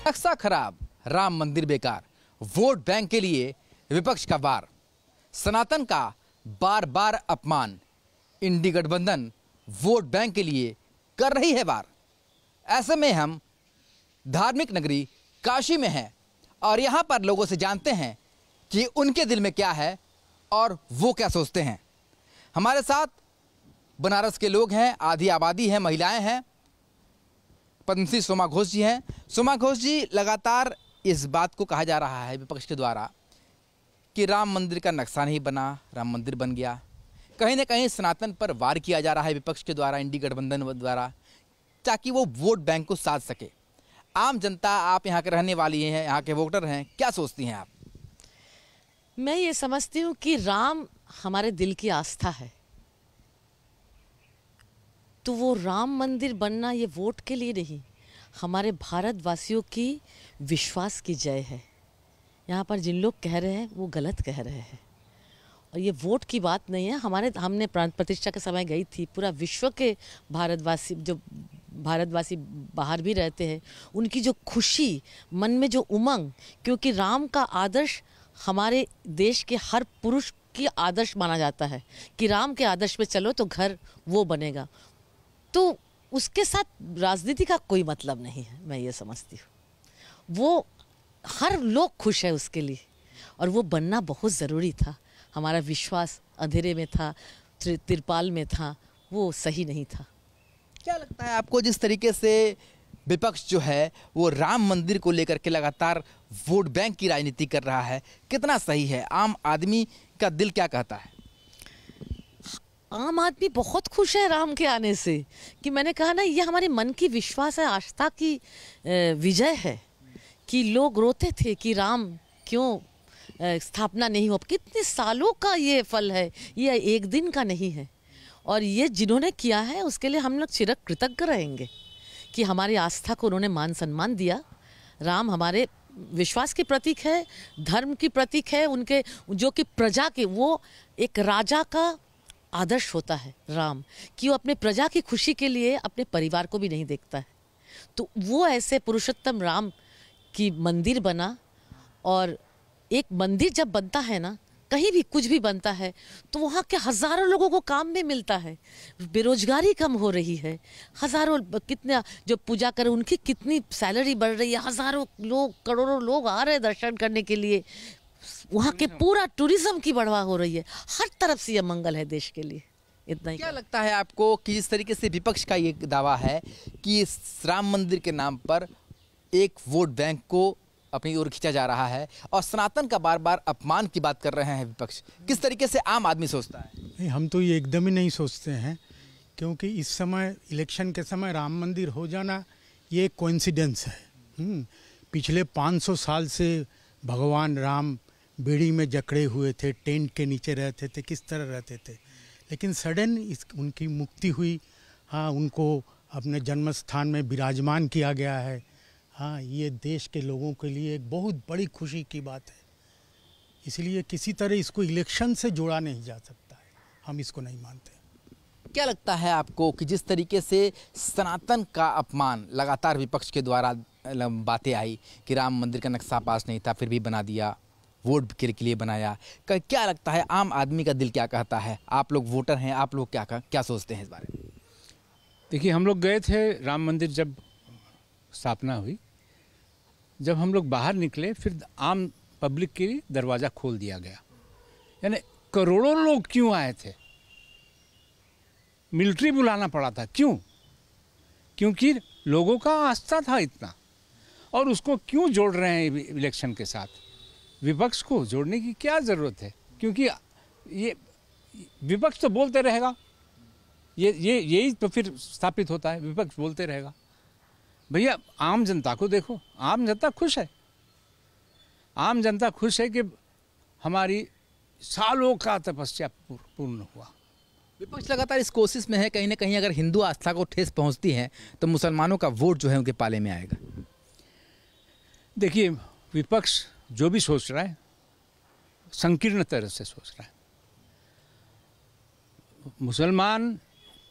नक्शा खराब, राम मंदिर बेकार, वोट बैंक के लिए विपक्ष का वार, सनातन का बार बार अपमान, इंडी गठबंधन वोट बैंक के लिए कर रही है वार। ऐसे में हम धार्मिक नगरी काशी में हैं और यहाँ पर लोगों से जानते हैं कि उनके दिल में क्या है और वो क्या सोचते हैं। हमारे साथ बनारस के लोग हैं, आधी आबादी है, महिलाएं हैं। पद्मश्री सोमा घोष जी हैं। सोमा घोष जी, लगातार इस बात को कहा जा रहा है विपक्ष के द्वारा कि राम मंदिर का नक्शा नहीं बना, राम मंदिर बन गया। कहीं ना कहीं सनातन पर वार किया जा रहा है विपक्ष के द्वारा, इंडी गठबंधन द्वारा, ताकि वो वोट बैंक को साध सके। आम जनता, आप यहाँ के रहने वाली हैं, यहाँ के वोटर हैं, क्या सोचती हैं आप? मैं ये समझती हूँ कि राम हमारे दिल की आस्था है, तो वो राम मंदिर बनना ये वोट के लिए नहीं, हमारे भारतवासियों की विश्वास की जय है। यहाँ पर जिन लोग कह रहे हैं वो गलत कह रहे हैं और ये वोट की बात नहीं है। हमने प्राण प्रतिष्ठा के समय गई थी, पूरा विश्व के भारतवासी बाहर भी रहते हैं, उनकी जो खुशी, मन में जो उमंग, क्योंकि राम का आदर्श हमारे देश के हर पुरुष की आदर्श माना जाता है कि राम के आदर्श पे चलो तो घर वो बनेगा। तो उसके साथ राजनीति का कोई मतलब नहीं है, मैं ये समझती हूँ। वो हर लोग खुश है उसके लिए और वो बनना बहुत ज़रूरी था। हमारा विश्वास अंधेरे में था, तिरपाल में था, वो सही नहीं था। क्या लगता है आपको, जिस तरीके से विपक्ष जो है वो राम मंदिर को लेकर के लगातार वोट बैंक की राजनीति कर रहा है, कितना सही है? आम आदमी का दिल क्या कहता है? आम आदमी बहुत खुश है राम के आने से, कि मैंने कहा ना, ये हमारे मन की विश्वास है, आस्था की विजय है। कि लोग रोते थे कि राम क्यों स्थापना नहीं हो, कितने सालों का ये फल है, ये एक दिन का नहीं है। और ये जिन्होंने किया है उसके लिए हम लोग चिरक कृतज्ञ रहेंगे कि हमारी आस्था को उन्होंने मान सम्मान दिया। राम हमारे विश्वास के प्रतीक है, धर्म की प्रतीक है, उनके जो कि प्रजा के, वो एक राजा का आदर्श होता है राम, कि वो अपने प्रजा की खुशी के लिए अपने परिवार को भी नहीं देखता है। तो वो ऐसे पुरुषोत्तम राम की मंदिर बना। और एक मंदिर जब बनता है ना, कहीं भी कुछ भी बनता है, तो वहाँ के हज़ारों लोगों को काम भी मिलता है, बेरोजगारी कम हो रही है, हज़ारों कितने जो पूजा कर उनकी कितनी सैलरी बढ़ रही है, हज़ारों लोग, करोड़ों लोग आ रहे हैं दर्शन करने के लिए, वहाँ के पूरा टूरिज्म की बढ़ावा हो रही है। हर तरफ से यह मंगल है देश के लिए। इतना ही। क्या लगता है आपको कि जिस तरीके से विपक्ष का ये दावा है कि राम मंदिर के नाम पर एक वोट बैंक को अपनी ओर खींचा जा रहा है और सनातन का बार बार अपमान की बात कर रहे हैं विपक्ष, किस तरीके से आम आदमी सोचता है? नहीं, हम तो ये एकदम ही नहीं सोचते हैं, क्योंकि इस समय इलेक्शन के समय राम मंदिर हो जाना ये एक कोइंसिडेंस है। पिछले 500 साल से भगवान राम बेड़ी में जकड़े हुए थे, टेंट के नीचे रहते थे, किस तरह रहते थे, लेकिन सडन उनकी मुक्ति हुई। हाँ, उनको अपने जन्म स्थान में विराजमान किया गया है। हाँ, ये देश के लोगों के लिए एक बहुत बड़ी खुशी की बात है। इसलिए किसी तरह इसको इलेक्शन से जोड़ा नहीं जा सकता है, हम इसको नहीं मानते। क्या लगता है आपको कि जिस तरीके से सनातन का अपमान लगातार विपक्ष के द्वारा बातें आई कि राम मंदिर का नक्शा पास नहीं था फिर भी बना दिया, वोट के लिए बनाया, क्या लगता है आम आदमी का दिल क्या कहता है? आप लोग वोटर हैं, आप लोग क्या सोचते हैं इस बारे में? देखिए, हम लोग गए थे राम मंदिर जब स्थापना हुई, जब हम लोग बाहर निकले, फिर आम पब्लिक के लिए दरवाज़ा खोल दिया गया। यानी करोड़ों लोग क्यों आए थे? मिलिट्री बुलाना पड़ा था, क्यों? क्योंकि लोगों का आस्था था इतना। और उसको क्यों जोड़ रहे हैं इलेक्शन के साथ? विपक्ष को जोड़ने की क्या ज़रूरत है? क्योंकि ये विपक्ष तो बोलते रहेगा, यही तो फिर स्थापित होता है, विपक्ष बोलते रहेगा। भैया, आम जनता को देखो, आम जनता खुश है। आम जनता खुश है कि हमारी सालों का तपस्या पूर्ण हुआ। विपक्ष लगातार इस कोशिश में है, कहीं ना कहीं अगर हिंदू आस्था को ठेस पहुंचती है तो मुसलमानों का वोट जो है उनके पाले में आएगा। देखिए, विपक्ष जो भी सोच रहा है संकीर्ण तरह से सोच रहा है। मुसलमान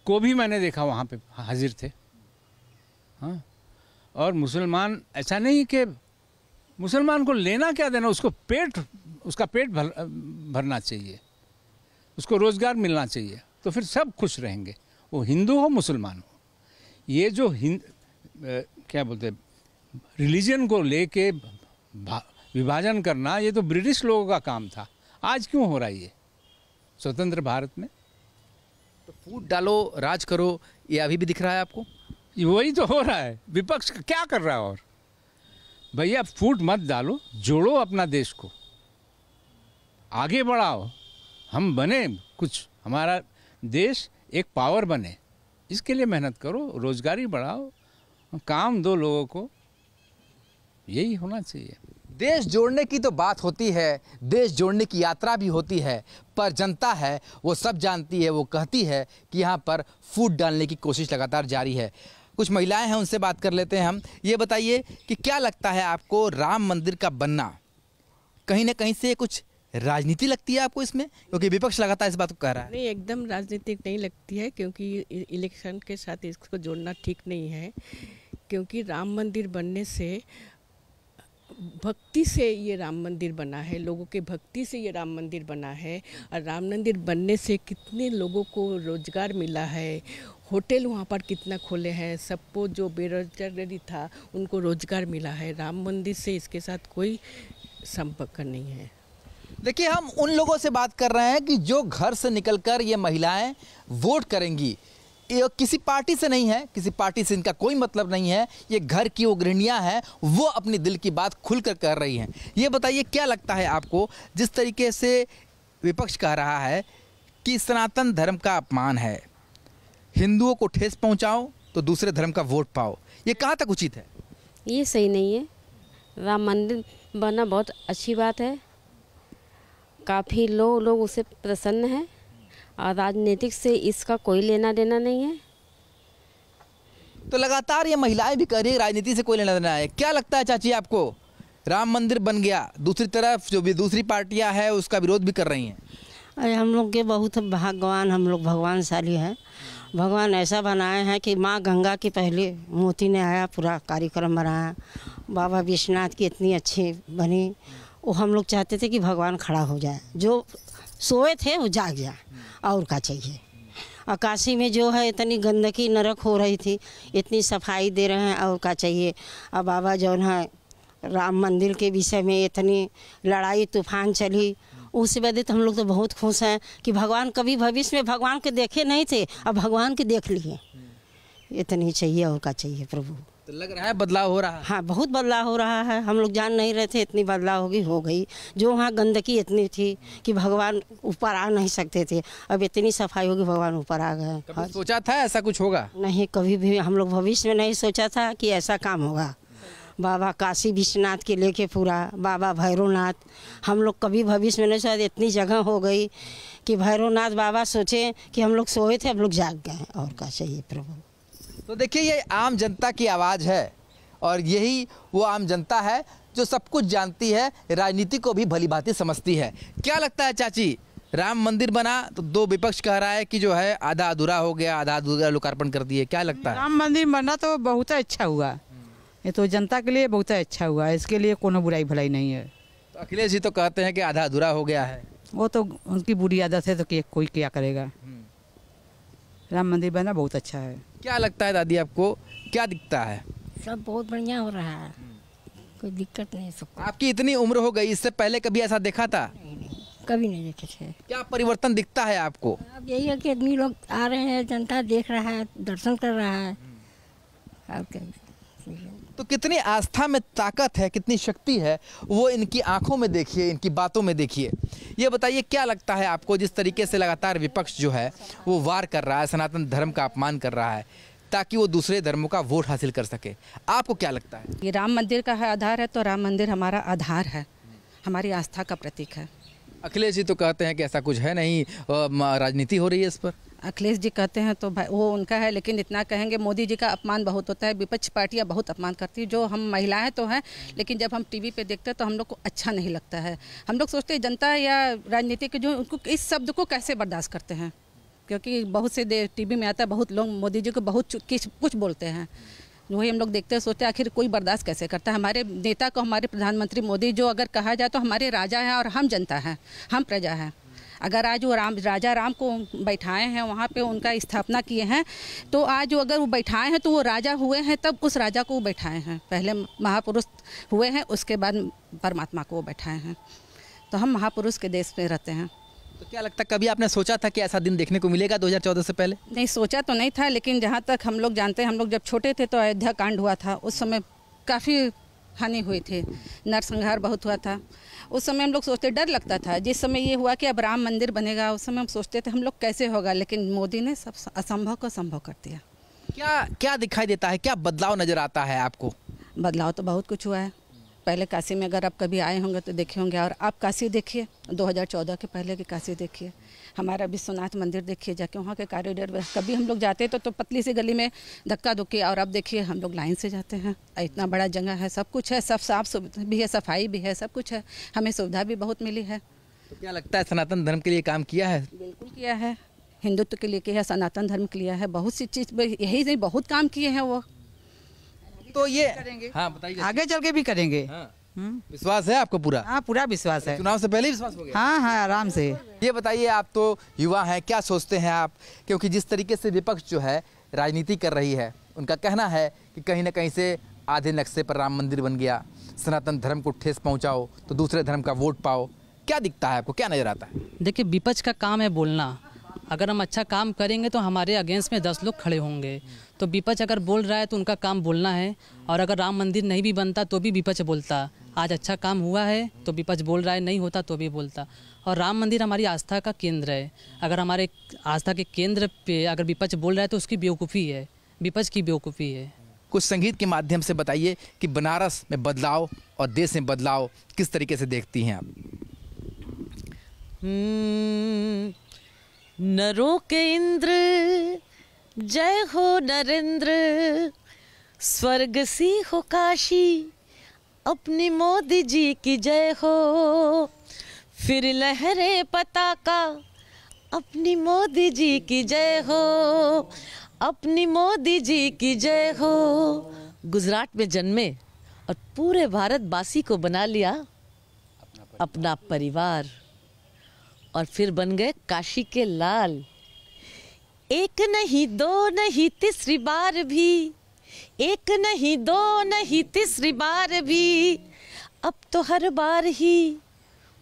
को भी मैंने देखा वहाँ पे हाजिर थे। हाँ, और मुसलमान ऐसा नहीं कि मुसलमान को लेना क्या देना, उसका पेट भरना चाहिए, उसको रोज़गार मिलना चाहिए, तो फिर सब खुश रहेंगे, वो हिंदू हो मुसलमान हो। ये जो क्या बोलते हैं रिलीजन को लेके विभाजन करना, ये तो ब्रिटिश लोगों का काम था। आज क्यों हो रहा है ये स्वतंत्र भारत में? तो फूट डालो राज करो, ये अभी भी दिख रहा है आपको? वही तो हो रहा है। विपक्ष क्या कर रहा है? और भैया फूट मत डालो, जोड़ो अपना देश को, आगे बढ़ाओ, हम बने कुछ, हमारा देश एक पावर बने, इसके लिए मेहनत करो, रोजगारी बढ़ाओ, काम दो लोगों को, यही होना चाहिए। देश जोड़ने की तो बात होती है, देश जोड़ने की यात्रा भी होती है, पर जनता है वो सब जानती है, वो कहती है कि यहाँ पर फूट डालने की कोशिश लगातार जारी है। कुछ महिलाएं हैं, उनसे बात कर लेते हैं हम। ये बताइए कि क्या लगता है आपको, राम मंदिर का बनना कहीं ना कहीं से कुछ राजनीति लगती है आपको इसमें? क्योंकि विपक्ष लगातार इस बात को कह रहा है। नहीं, एकदम राजनीतिक नहीं लगती है, क्योंकि इलेक्शन के साथ इसको जोड़ना ठीक नहीं है। क्योंकि राम मंदिर बनने से, भक्ति से ये राम मंदिर बना है, लोगों के भक्ति से ये राम मंदिर बना है। और राम मंदिर बनने से कितने लोगों को रोजगार मिला है, होटल वहाँ पर कितना खोले हैं, सबको जो बेरोजगारी था उनको रोजगार मिला है। राम मंदिर से इसके साथ कोई संपर्क नहीं है। देखिए, हम उन लोगों से बात कर रहे हैं कि जो घर से निकलकर ये महिलाएं वोट करेंगी, ये किसी पार्टी से नहीं है, किसी पार्टी से इनका कोई मतलब नहीं है, ये घर की वो गृहिणियां हैं, वो अपनी दिल की बात खुलकर कर रही हैं। ये बताइए क्या लगता है आपको, जिस तरीके से विपक्ष कह रहा है कि सनातन धर्म का अपमान है, हिंदुओं को ठेस पहुंचाओ तो दूसरे धर्म का वोट पाओ, ये कहाँ तक उचित है? ये सही नहीं है। राम मंदिर बनना बहुत अच्छी बात है, काफ़ी लोग उससे प्रसन्न हैं, और राजनीतिक से इसका कोई लेना देना नहीं है। तो लगातार ये महिलाएं भी कह रही है राजनीति से कोई लेना देना है। क्या लगता है चाची आपको, राम मंदिर बन गया, दूसरी तरफ जो भी दूसरी पार्टियां हैं उसका विरोध भी कर रही हैं? अरे हम लोग के बहुत भाग्यवान, हम लोग भगवानशाली हैं। भगवान ऐसा बनाए हैं कि माँ गंगा के पहले मोती ने आया, पूरा कार्यक्रम बनाया, बाबा विश्वनाथ की इतनी अच्छी बनी। वो हम लोग चाहते थे कि भगवान खड़ा हो जाए, जो सोए थे वो जाग जाए, और क्या चाहिए। और काशी में जो है इतनी गंदगी नरक हो रही थी, इतनी सफाई दे रहे हैं, और क्या चाहिए। और बाबा जो है राम मंदिर के विषय में इतनी लड़ाई तूफान चली, उससे बाद हम लोग तो बहुत खुश हैं कि भगवान, कभी भविष्य में भगवान के देखे नहीं थे, अब भगवान के देख लिए। इतनी चाहिए, और क्या चाहिए प्रभु। तो लग रहा है बदलाव हो रहा है। हाँ, बहुत बदलाव हो रहा है। हम लोग जान नहीं रहे थे इतनी बदलाव होगी, हो गई। जो वहाँ गंदगी इतनी थी कि भगवान ऊपर आ नहीं सकते थे, अब इतनी सफाई होगी, भगवान ऊपर आ गए। कभी सोचा था ऐसा कुछ होगा? नहीं, कभी भी हम लोग भविष्य में नहीं सोचा था कि ऐसा काम होगा। बाबा काशी विश्वनाथ के लेके पूरा, बाबा भैरवनाथ, हम लोग कभी भविष्य में नहीं सोचा। इतनी जगह हो गई कि भैरवनाथ बाबा सोचे कि हम लोग सोए थे, हम लोग जाग गए, और क्या चाहिए प्रभु। तो देखिए, ये आम जनता की आवाज़ है, और यही वो आम जनता है जो सब कुछ जानती है, राजनीति को भी भली भांति समझती है। क्या लगता है चाची, राम मंदिर बना तो दो विपक्ष कह रहा है कि जो है आधा अधूरा हो गया, आधा अधूरा लोकार्पण कर दिए, क्या लगता है? राम मंदिर बना तो बहुत अच्छा हुआ, ये तो जनता के लिए बहुत अच्छा हुआ, इसके लिए कोनो बुराई भलाई नहीं है। तो अखिलेश जी तो कहते हैं कि आधा अधूरा हो गया है। वो तो उनकी बुरी आदत है, तो कोई क्या करेगा। राम मंदिर बना बहुत अच्छा है। क्या लगता है दादी आपको, क्या दिखता है? सब बहुत बढ़िया हो रहा है, कोई दिक्कत नहीं सबको। आपकी इतनी उम्र हो गई, इससे पहले कभी ऐसा देखा था? नहीं, कभी नहीं देखे थे। क्या परिवर्तन दिखता है आपको? अब यही है कि आदमी लोग आ रहे हैं, जनता देख रहा है, दर्शन कर रहा है। अब क्या, तो कितनी आस्था में ताकत है, कितनी शक्ति है, वो इनकी आंखों में देखिए, इनकी बातों में देखिए। ये बताइए क्या लगता है आपको, जिस तरीके से लगातार विपक्ष जो है वो वार कर रहा है, सनातन धर्म का अपमान कर रहा है ताकि वो दूसरे धर्मों का वोट हासिल कर सके, आपको क्या लगता है? ये राम मंदिर का आधार है, तो राम मंदिर हमारा आधार है, हमारी आस्था का प्रतीक है। अखिलेश जी तो कहते हैं कि ऐसा कुछ है नहीं, राजनीति हो रही है इस पर। अखिलेश जी कहते हैं तो भाई वो उनका है, लेकिन इतना कहेंगे मोदी जी का अपमान बहुत होता है, विपक्ष पार्टियां बहुत अपमान करती है। जो हम महिलाएं तो हैं, लेकिन जब हम टीवी पे देखते हैं तो हम लोग को अच्छा नहीं लगता है। हम लोग सोचते हैं जनता या राजनीति के जो उनको इस शब्द को कैसे बर्दाश्त करते हैं, क्योंकि बहुत से टीवी में आता है, बहुत लोग मोदी जी को बहुत कुछ बोलते हैं, वही हम लोग देखते हैं, सोचते हैं आखिर कोई बर्दाश्त कैसे करता है। हमारे नेता को, हमारे प्रधानमंत्री मोदी जो अगर कहा जाए तो हमारे राजा हैं और हम जनता हैं, हम प्रजा हैं। अगर आज वो राजा राम को बैठाए हैं वहाँ पे, उनका स्थापना किए हैं, तो आज अगर वो बैठाए हैं तो वो राजा हुए हैं, तब उस राजा को वो बैठाए हैं। पहले महापुरुष हुए हैं, उसके बाद परमात्मा को वो बैठाए हैं। तो हम महापुरुष के देश में रहते हैं। तो क्या लगता है, कभी आपने सोचा था कि ऐसा दिन देखने को मिलेगा 2014 से पहले? नहीं, सोचा तो नहीं था, लेकिन जहाँ तक हम लोग जानते हैं, हम लोग जब छोटे थे तो अयोध्या कांड हुआ था। उस समय काफ़ी हानि हुई थी, नरसंहार बहुत हुआ था। उस समय हम लोग सोचते, डर लगता था। जिस समय ये हुआ कि अब राम मंदिर बनेगा, उस समय हम सोचते थे हम लोग कैसे होगा, लेकिन मोदी ने सब असंभव को संभव कर दिया। क्या दिखाई देता है, क्या बदलाव नजर आता है आपको? बदलाव तो बहुत कुछ हुआ है। पहले काशी में अगर आप कभी आए होंगे तो देखे होंगे, और आप काशी देखिए 2014 के पहले की काशी देखिए, हमारा विश्वनाथ मंदिर देखिए जाके, वहाँ के कॉरिडोर में कभी हम लोग जाते तो पतली सी गली में धक्का धुक्की, और अब देखिए हम लोग लाइन से जाते हैं। इतना बड़ा जगह है, सब कुछ है, सब साफ सुथरा भी है, सफाई भी है, सब कुछ है, हमें सुविधा भी बहुत मिली है। तो क्या लगता है, सनातन धर्म के लिए काम किया है? बिल्कुल किया है, हिंदुत्व के लिए किया है, सनातन धर्म के लिए है, बहुत सी चीज़, यही नहीं बहुत काम किए हैं वो। तो ये करेंगे, हाँ बताइए, आगे चल के भी करेंगे। हाँ। विश्वास है आपको पूरा? हाँ, पूरा विश्वास है। चुनाव से पहले विश्वास हो गया? हाँ हाँ, आराम से। ये बताइए, आप तो युवा हैं, क्या सोचते हैं आप? क्योंकि जिस तरीके से विपक्ष जो है राजनीति कर रही है, उनका कहना है कि कहीं ना कहीं से आधे नक्शे पर राम मंदिर बन गया, सनातन धर्म को ठेस पहुंचाओ तो दूसरे धर्म का वोट पाओ। क्या दिखता है आपको, क्या नजर आता है? देखिए, विपक्ष का काम है बोलना। अगर हम अच्छा काम करेंगे तो हमारे अगेंस्ट में 10 लोग खड़े होंगे। तो विपक्ष अगर बोल रहा है तो उनका काम बोलना है, और अगर राम मंदिर नहीं भी बनता तो भी विपक्ष बोलता। आज अच्छा काम हुआ है तो विपक्ष बोल रहा है, नहीं होता तो भी बोलता। और राम मंदिर हमारी आस्था का केंद्र है। अगर हमारे आस्था के केंद्र पे अगर विपक्ष बोल रहा है तो उसकी बेवकूफ़ी है, विपक्ष की बेवकूफ़ी है। कुछ संगीत के माध्यम से बताइए कि बनारस में बदलाव और देश में बदलाव किस तरीके से देखती हैं आप? नरों के इंद्र जय हो नरेंद्र, स्वर्ग सी हो काशी, अपनी मोदी जी की जय हो। फिर लहरे पताका, अपनी मोदी जी की जय हो, अपनी मोदी जी की जय हो। गुजरात में जन्मे और पूरे भारतवासी को बना लिया अपना परिवार, और फिर बन गए काशी के लाल। एक नहीं दो नहीं तीसरी बार भी, एक नहीं दो नहीं तीसरी बार भी, अब तो हर बार ही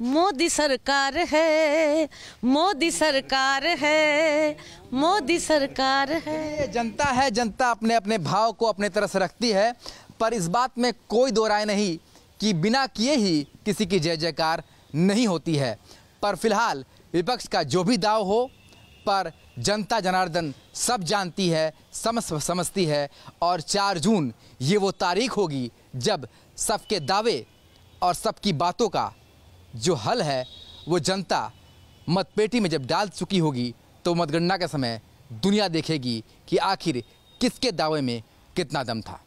मोदी सरकार है, मोदी सरकार है, मोदी सरकार है। जनता है, जनता अपने अपने भाव को अपने तरह से रखती है, पर इस बात में कोई दो राय नहीं कि बिना किए ही किसी की जय जयकार नहीं होती है। पर फिलहाल विपक्ष का जो भी दाव हो, पर जनता जनार्दन सब जानती है, समझती है, और 4 जून ये वो तारीख होगी जब सबके दावे और सबकी बातों का जो हल है वो जनता मतपेटी में जब डाल चुकी होगी, तो मतगणना के समय दुनिया देखेगी कि आखिर किसके दावे में कितना दम था।